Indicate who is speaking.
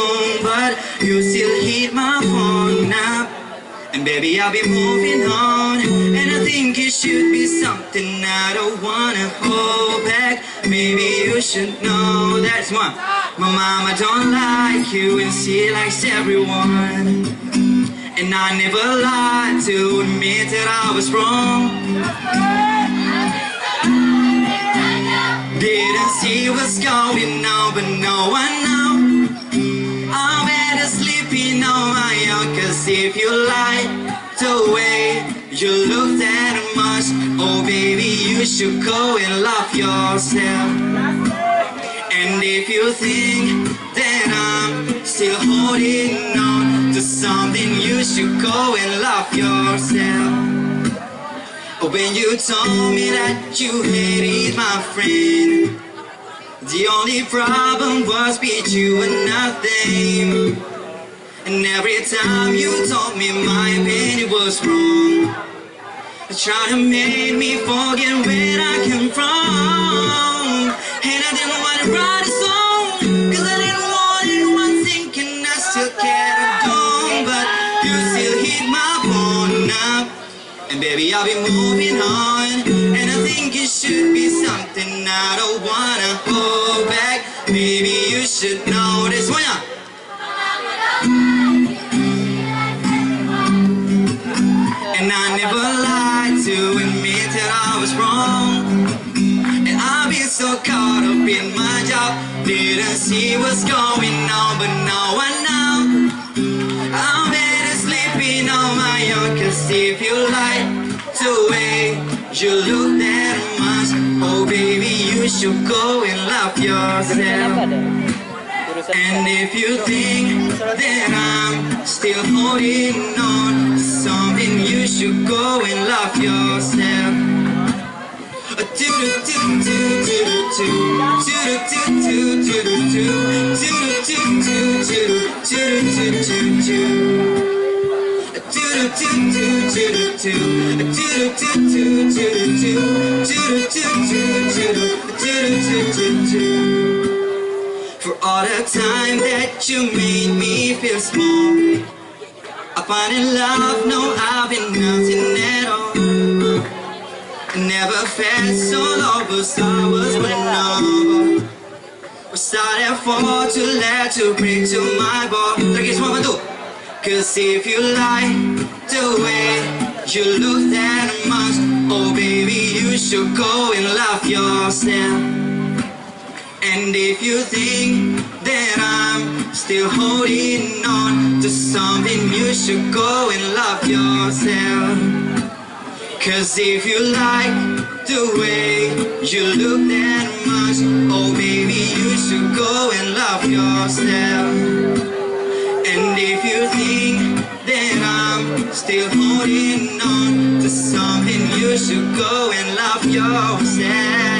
Speaker 1: wrong, but you still hit my phone up. And baby, I'll be moving on, and I think it should be something I don't wanna hold back. Maybe you should know that's one. My mama don't like you and she likes everyone. And I never lied to admit that I was wrong. Didn't see what's going on, but no one knows. I'm better sleeping on my own, cause if you like the way you look that much, oh baby, you should go and love yourself. And if you think that I'm still holding on to something, you should go and love yourself. When you told me that you hated my friend, the only problem was with you and nothing. And every time you told me my opinion was wrong, you tried to make me forget where I came from. And I didn't want to write a song, cause I didn't want anyone thinking I still cared alone. But you still hit my phone up, and baby, I'll be moving on, and I think it should be something I don't wanna hold back. Maybe you should know this one. And I never lied to admit that I was wrong. And I've been so caught up in my job, didn't see what's going on, but now I know I'm better sleeping on my own. Cause if you like the way you look that much, oh baby, you should go and love yourself. And if you think that I'm still holding on to something, you should go and love yourself. For all the time that you made me feel small, I find in love, no, I've been nothing at all. I never felt so low, but I was vulnerable. We started fall to let to break to my bone. Cause if you like the way you look that much, oh baby, you should go and love yourself. And if you think that I'm still holding on to something, you should go and love yourself. Cause if you like the way you look that much, oh baby, you should go and love yourself. And if you think that I'm still holding on to something, you should go and love yourself.